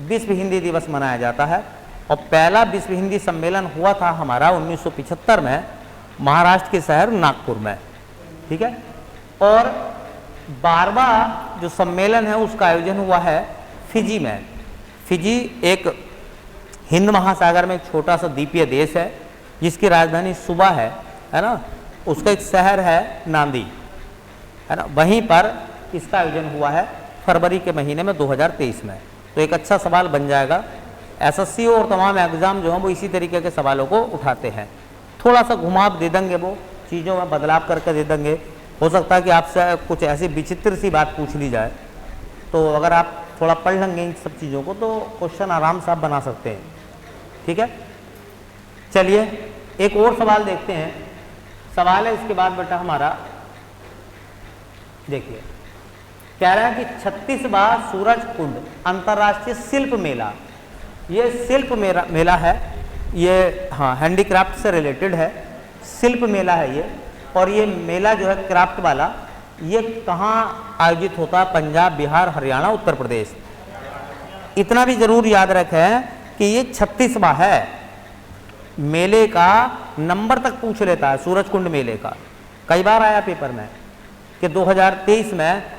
विश्व हिंदी दिवस मनाया जाता है। और पहला विश्व हिंदी सम्मेलन हुआ था हमारा 1975 में, महाराष्ट्र के शहर नागपुर में, ठीक है। और 12वां जो सम्मेलन है उसका आयोजन हुआ है फिजी में। फिजी एक हिंद महासागर में एक छोटा सा द्वीपीय देश है, जिसकी राजधानी सुबा है ना। उसका एक शहर है नांदी, है ना। वहीं पर इसका आयोजन हुआ है फरवरी के महीने में 2023 में। तो एक अच्छा सवाल बन जाएगा। एसएससी और तमाम एग्ज़ाम जो हैं वो इसी तरीके के सवालों को उठाते हैं। थोड़ा सा घुमाव दे देंगे, वो चीज़ों में बदलाव करके दे देंगे। हो सकता है कि आपसे कुछ ऐसी विचित्र सी बात पूछ ली जाए, तो अगर आप थोड़ा पढ़ लेंगे इन सब चीज़ों को तो क्वेश्चन आराम से आप बना सकते हैं, ठीक है। चलिए एक और सवाल देखते हैं। सवाल है इसके बाद बेटा हमारा, देखिए कह रहा है कि 36वां सूरज कुंड अंतर्राष्ट्रीय शिल्प मेला, ये शिल्प मेला है, ये हाँ हैंडीक्राफ्ट से रिलेटेड है, शिल्प मेला है ये। और ये मेला जो है क्राफ्ट वाला, ये कहाँ आयोजित होता है? पंजाब, बिहार, हरियाणा, उत्तर प्रदेश। इतना भी जरूर याद रखें कि ये 36वां है। मेले का नंबर तक पूछ लेता है, सूरज कुंड मेले का। कई बार आया पेपर में कि 2023 में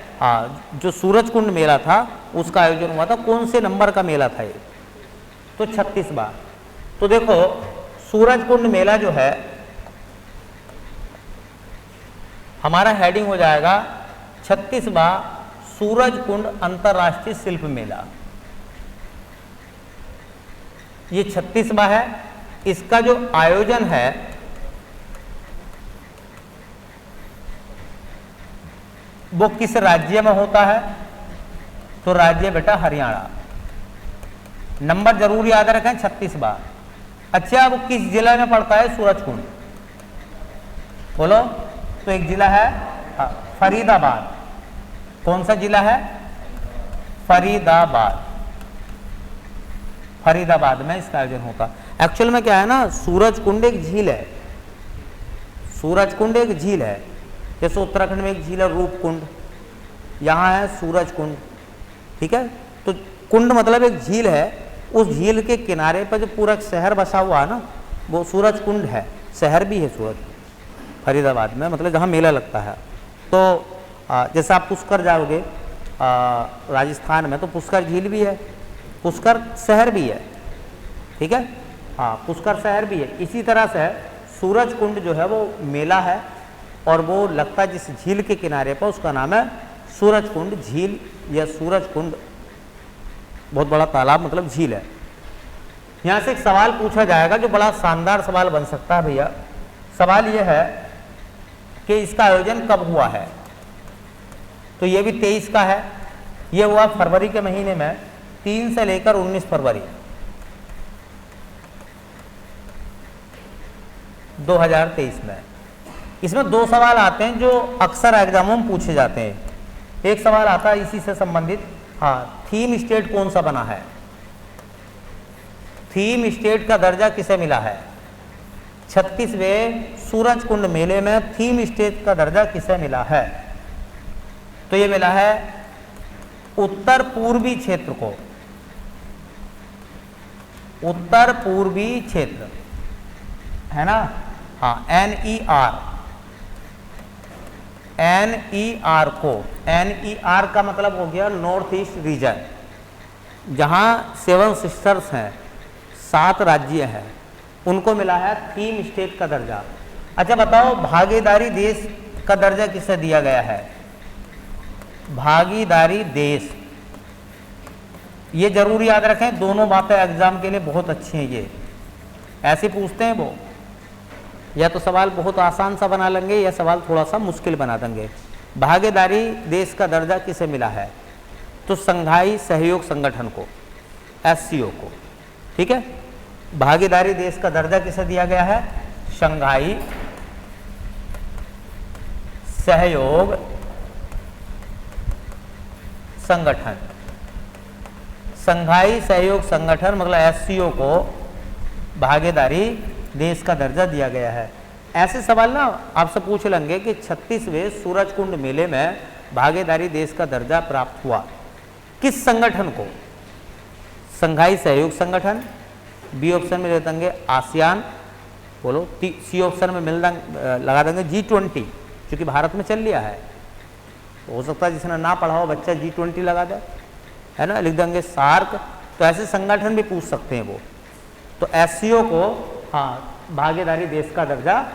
जो सूरज कुंड मेला था उसका आयोजन हुआ था, कौन से नंबर का मेला था ये? तो 36वां। तो देखो सूरज कुंड मेला जो है हमारा हेडिंग हो जाएगा 36वां सूरज कुंड अंतर्राष्ट्रीय शिल्प मेला। ये 36वां है। इसका जो आयोजन है वो किस राज्य में होता है? तो राज्य बेटा हरियाणा। नंबर जरूर याद रखें 36वां। अच्छा, वो किस जिला में पड़ता है सूरज कुंड? बोलो। तो एक जिला है फरीदाबाद। कौन सा जिला है? फरीदाबाद। फरीदाबाद में इसका आयोजन होता। एक्चुअल में क्या है ना, सूरज कुंड एक झील है। सूरज कुंड एक झील है, जैसे उत्तराखंड में एक झील है रूप कुंड, यहाँ है सूरज कुंड, ठीक है। तो कुंड मतलब एक झील है, उस झील के किनारे पर जो पूरा शहर बसा हुआ है ना, वो सूरज कुंड है, शहर भी है सूरज। फरीदाबाद में, मतलब जहाँ मेला लगता है। तो जैसे आप पुष्कर जाओगे राजस्थान में, तो पुष्कर झील भी है, पुष्कर शहर भी है, ठीक है, हाँ पुष्कर शहर भी है। इसी तरह से सूरज कुंड जो है वो मेला है, और वो लगता है जिस झील के किनारे पर, उसका नाम है सूरज कुंड झील या सूरज कुंड, बहुत बड़ा तालाब मतलब झील है। यहाँ से एक सवाल पूछा जाएगा जो बड़ा शानदार सवाल बन सकता है भैया। सवाल यह है कि इसका आयोजन कब हुआ है। तो ये भी 23 का है, ये हुआ फरवरी के महीने में 3 से लेकर 19 फरवरी 2023 में। इसमें 2 सवाल आते हैं जो अक्सर एग्जामों में पूछे जाते हैं। एक सवाल आता है इसी से संबंधित, हाँ थीम स्टेट कौन सा बना है, थीम स्टेट का दर्जा किसे मिला है। 36वें सूरज कुंड मेले में थीम स्टेट का दर्जा किसे मिला है। तो ये मिला है उत्तर पूर्वी क्षेत्र को, उत्तर पूर्वी क्षेत्र है ना, हाँ NER को, NER का मतलब हो गया नॉर्थ ईस्ट रीजन, जहाँ 7 सिस्टर्स हैं, 7 राज्य हैं, उनको मिला है थीम स्टेट का दर्जा। अच्छा बताओ भागीदारी देश का दर्जा किसे दिया गया है। भागीदारी देश, ये जरूर याद रखें, दोनों बातें एग्जाम के लिए बहुत अच्छी हैं। ये ऐसे पूछते हैं वो, या तो सवाल बहुत आसान सा बना लेंगे या सवाल थोड़ा सा मुश्किल बना देंगे। भागीदारी देश का दर्जा किसे मिला है, तो संघाई सहयोग संगठन को, SCO को, ठीक है। भागीदारी देश का दर्जा किसे दिया गया है, संघाई सहयोग संगठन, संघाई सहयोग संगठन मतलब SCO को भागीदारी देश का दर्जा दिया गया है। ऐसे सवाल ना आपसे पूछ लेंगे कि 36वें सूरज कुंड मेले में भागीदारी देश का दर्जा प्राप्त हुआ किस संगठन को, संघाई सहयोग संगठन, बी ऑप्शन में दे देंगे आसियान, बोलो, सी ऑप्शन में लगा देंगे G20, क्योंकि भारत में चल लिया है। तो हो सकता है जिसने ना पढ़ा हो बच्चा G20 लगा दे, है ना, लिख देंगे सार्क। तो ऐसे संगठन भी पूछ सकते हैं वो। तो SCO को हाँ भागीदारी देश का दर्जा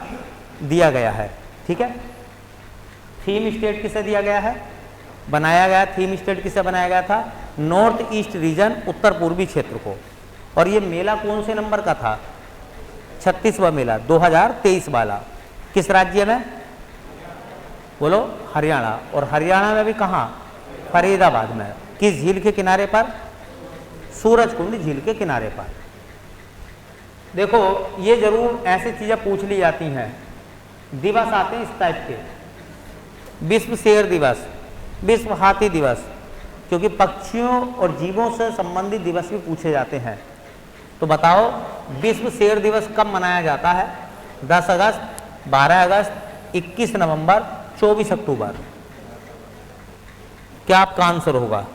दिया गया है, ठीक है। थीम स्टेट किसे दिया गया है, बनाया गया, थीम स्टेट किसे बनाया गया था, नॉर्थ ईस्ट रीजन, उत्तर पूर्वी क्षेत्र को। और ये मेला कौन से नंबर का था, 36वां मेला 2023 वाला, किस राज्य में, बोलो हरियाणा। और हरियाणा में भी कहाँ, फरीदाबाद में, किस झील के किनारे पर, सूरज कुंड झील के किनारे पर। देखो ये जरूर ऐसी चीजें पूछ ली जाती हैं। दिवस आते हैं इस टाइप के, विश्व शेर दिवस, विश्व हाथी दिवस, क्योंकि पक्षियों और जीवों से संबंधित दिवस भी पूछे जाते हैं। तो बताओ विश्व शेर दिवस कब मनाया जाता है, 10 अगस्त, 12 अगस्त, 21 नवंबर, 24 अक्टूबर। क्या आपका आंसर होगा,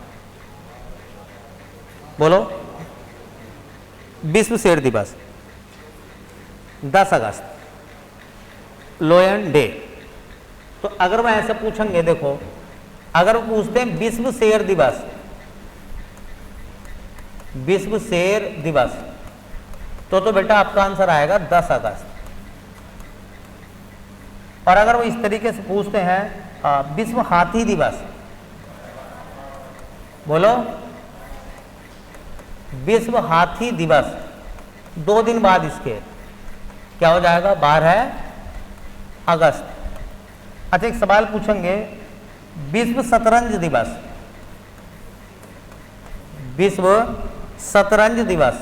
बोलो। विश्व शेर दिवस 10 अगस्त, लोयन डे। तो अगर मैं ऐसे पूछेंगे, देखो अगर वो पूछते हैं विश्व शेर दिवस, विश्व शेर दिवस, तो बेटा आपका आंसर आएगा 10 अगस्त। और अगर वो इस तरीके से पूछते हैं विश्व हाथी दिवस, बोलो विश्व हाथी दिवस, 2 दिन बाद इसके क्या हो जाएगा, 12 अगस्त। अच्छा एक सवाल पूछेंगे, विश्व शतरंज दिवस, विश्व शतरंज दिवस,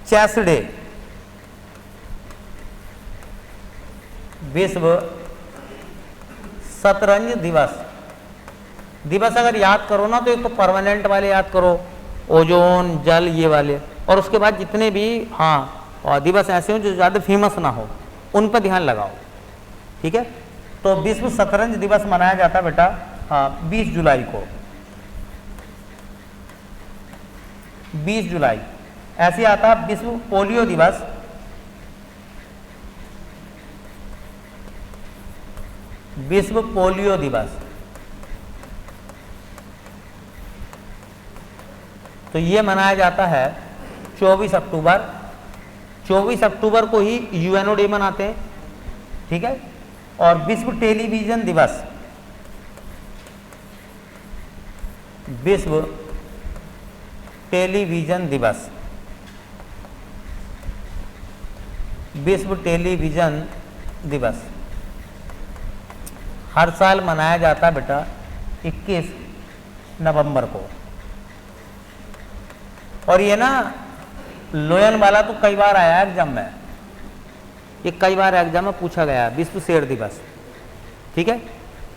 चेस डे, विश्व शतरंज दिवस। दिवस अगर याद करो ना तो एक तो परमानेंट वाले याद करो, ओजोन, जल, ये वाले, और उसके बाद जितने भी हाँ और दिवस ऐसे हो जो ज़्यादा फेमस ना हो उन पर ध्यान लगाओ, ठीक है। तो विश्व शतरंज दिवस मनाया जाता है बेटा 20 जुलाई को, 20 जुलाई। ऐसे आता है विश्व पोलियो दिवस, विश्व पोलियो दिवस। तो ये मनाया जाता है 24 अक्टूबर। 24 अक्टूबर को ही यूएनओ डे मनाते हैं, ठीक है। और विश्व टेलीविजन दिवस, विश्व टेलीविजन दिवस, विश्व टेलीविजन दिवस हर साल मनाया जाता है बेटा 21 नवंबर को। और ये ना लोयन वाला तो कई बार आया एग्जाम में, ये कई बार एग्जाम में पूछा गया, विश्व शेर दिवस, ठीक है।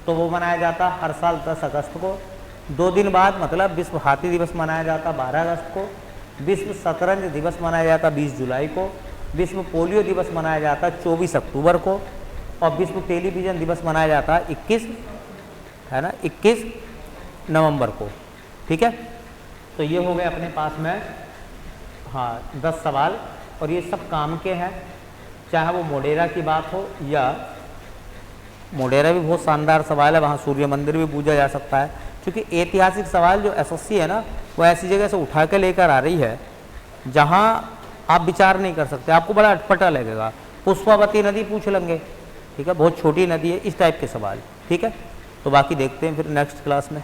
तो वो मनाया जाता हर साल 10 अगस्त को। 2 दिन बाद मतलब विश्व हाथी दिवस मनाया जाता 12 अगस्त को। विश्व शतरंज दिवस मनाया जाता 20 जुलाई को। विश्व पोलियो दिवस मनाया जाता 24 अक्टूबर को। और विश्व टेलीविज़न दिवस मनाया जाता 21 है ना 21 नवंबर को, ठीक है। तो ये हो गए अपने पास में हाँ 10 सवाल, और ये सब काम के हैं, चाहे वो मोढेरा की बात हो, या मोढेरा भी बहुत शानदार सवाल है, वहाँ सूर्य मंदिर भी पूजा जा सकता है। क्योंकि ऐतिहासिक सवाल जो एसएससी है ना, वो ऐसी जगह से उठा के लेकर आ रही है जहाँ आप विचार नहीं कर सकते, आपको बड़ा अटपटा लगेगा। पुष्पावती नदी पूछ लेंगे, ठीक है, बहुत छोटी नदी है, इस टाइप के सवाल, ठीक है। तो बाकी देखते हैं फिर नेक्स्ट क्लास में।